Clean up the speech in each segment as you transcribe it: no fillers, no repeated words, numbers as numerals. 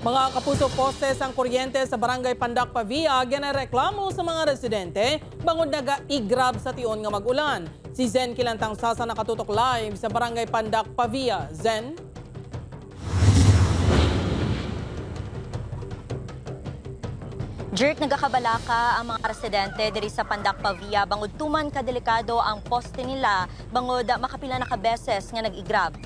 Mga kapuso, postes ang kuryente sa Barangay Pandak Pavia ginareklamo sa mga residente bangod naga-igrab sa tion nga mag-ulan. Si Zen Kilantang Sasa nakatutok live sa Barangay Pandak Pavia. Zen? Jerk, nagakabalaka ang mga residente diri sa Pandak Pavia bangod tuman kadelikado ang poste nila bangod makapila na ka beses nga nag-igrab.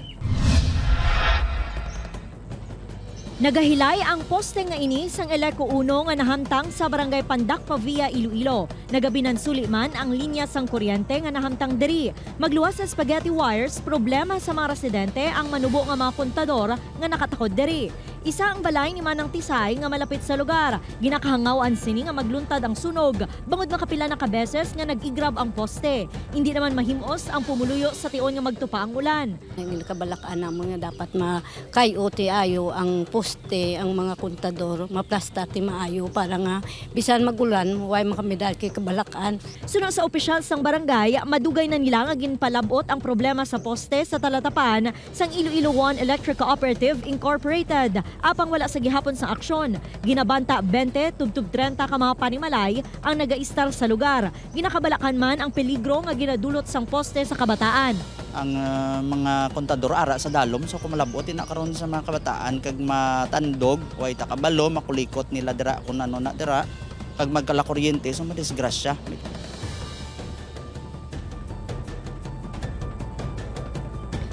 Nagahilay ang poste nga ini sang Eleco 1 nga nahamtang sa Barangay Pandak Pavia, Iloilo. Nagabinansuli man ang linya sang kuryente nga nahamtang diri. Magluwas sa spaghetti wires, problema sa mga residente ang manubo nga mga kontador nga nakatakod diri. Isa ang balay ni Manang Tisay nga malapit sa lugar. Ginakahangawan sini nga magluntad ang sunog bangod makapila na ka beses nga nag-igrab ang poste. Hindi naman mahimos ang pumuluyo sa tion nga magtupa ang ulan. Ang kabalakaan namon nga dapat makayuti ayo ang poste, ang mga kontador, maplasta ti maayo para nga bisan magulan way makamedal kay kabalakaan. Suno sa opisyal sang barangay, madugay na nila nga ginpalabot ang problema sa poste sa talatapan sang Iloilo 1 Electric Cooperative Incorporated. Apang wala sa gihapon sang aksyon, ginabanta 20 tubtub 30 ka mga panimalay ang naga-istar sa lugar. Ginakabalakan man ang peligro nga ginadulot sang poste sa kabataan. Ang mga kontador ara sa dalom so kumalabot na karon sa mga kabataan kag matandog way ta kabalo makulikot nila dira kun ano na dira kag magkala kuryente so madisgrasya.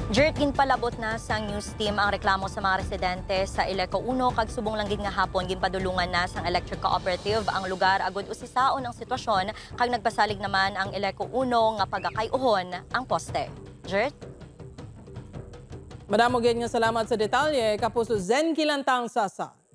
Jerk, ginpalabot na sang news team ang reklamo sa mga residente sa Eleco 1 kag subong langgit nga hapon ginpadulungan na sang Electric Cooperative ang lugar agud usisaon ang sitwasyon kag nagpasalig naman ang Eleco 1 nga pagakayuhon ang poste. Jerk? Madamo gyud nga salamat sa detalye kapuso Zen Kilantang Sasa.